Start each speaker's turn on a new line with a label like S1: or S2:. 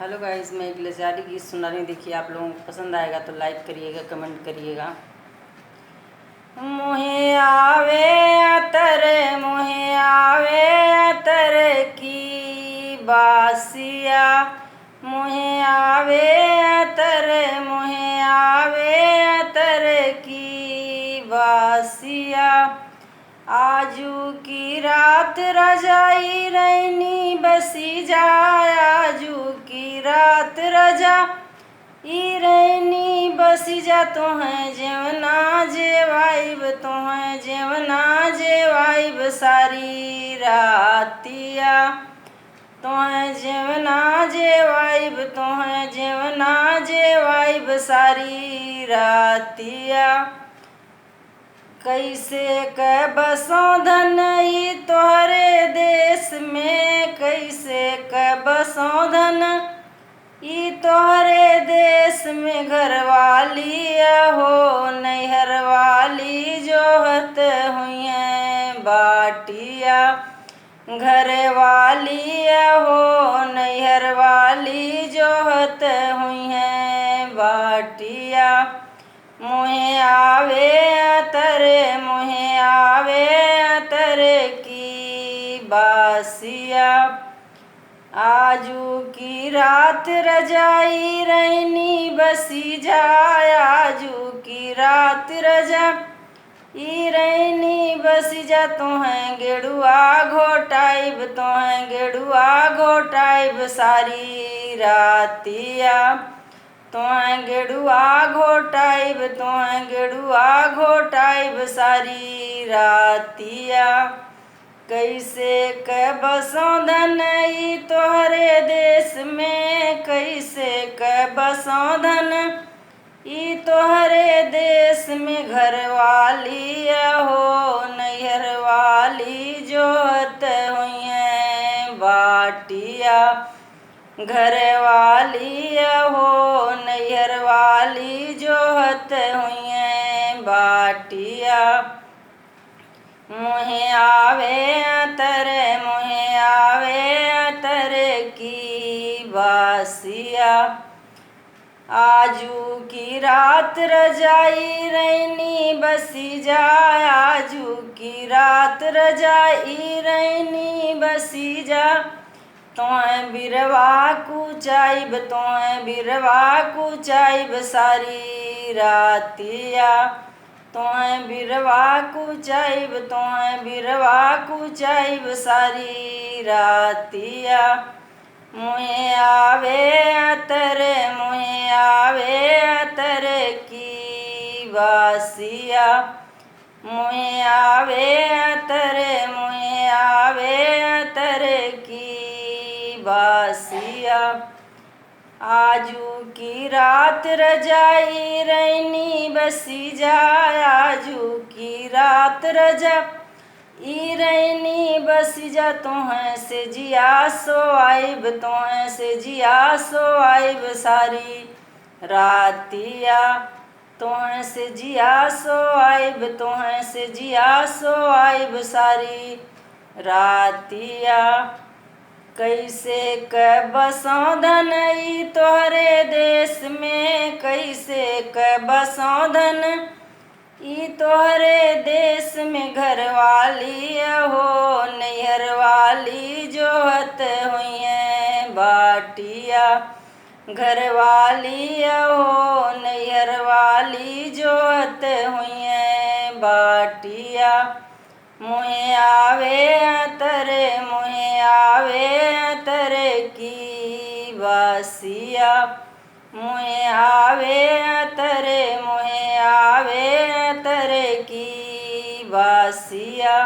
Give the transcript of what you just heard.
S1: Hello guys, मैं एक लजारी गीत सुना रही हूँ। देखिए, आप लोगों को पसंद आएगा तो लाइक करिएगा, कमेंट करिएगा। मुहे आवे अतर, मुहे आवे अतर की बासिया, मुहे आवे अतर, मुहे आवे अतर की बासिया। आजू की रात रजाई रैनी बसी जाए, आजू की रात रजा ई रैनी बसी जा। तोहें जेवना जेवाइब, तोहें जेवना जेवाइब सारी रातिया, तोहें जेवना जेवाइब, तोहें जेवना जेवाइब सारी रातिया। कैसे क बसों धन ई तोहरे देश में, कैसे क बसों धन ई तोहरे देश में। घरवाली हो नैहर वाली जोहत हुई बाटिया, घरवाली हो नैहर वाली जोहत हुई बाटिया। मुहे आवे अतर, मुहे आवे अतर की बासिया। आजू की रात रजाई रैनी बसी जाए, आजू की रात रजा ई रैनी बसी जा। तोहें गेड़ुआ घोटाइब, तोहें गेड़ुआ घोटाइब सारी रातिया, तोहें गेड़ुआ घोटाइब, तोहें गेड़ुआ घोटाइब सारी रातिया। कैसे क बसों धन ई तोहरे देश में, कैसे क बसों धन ई तोहरे देश में। घरवाली हो नैहर वाली जोहत हुई बाटिया, घरवाली हो नैहर वाली जोहत हुई बाटिया। मुहे आवे अतर, मुहे आवे अतर की बासिया। आजू की रात रजाई रैनी बसी जाए, आजू की रात रजाई रैनी बसी जा। तोहें बिरवा कुचाइब, तोहें बिरवा कुचाइब सारी रातिया, तोहें बिरवा कुचाइब, तोहें बिरवा कुचाइब सारी रातिया। मुहे आवे अतर, मुहे आवे अतर की बासिया, मुहे आवे अतर, मुहे आवे अतर की बासिया। आजू की रात रजाई रैनी बसी जाए, आजू की रात रजा ई रैनी बसी जा। तोहें से जिया सो आइब, तोहें से जिया सो आइब सारी रातिया, तोहें से जिया सो आइब, तोहें से जिया सो आइब सारी रातिया। कैसे क बसों धन ई तोहरे देश में, कैसे क बसों धन ई तोहरे देश में। घरवाली हो नैहर वाली जोहत हुई बाटिया, घरवाली हो नैहर वाली जोहत हुई बाटिया। मुहे आवे अतर, मुहे आवे अतर की बासिया, मुहे आवे अतर, मुहे आवे अतर की बासिया।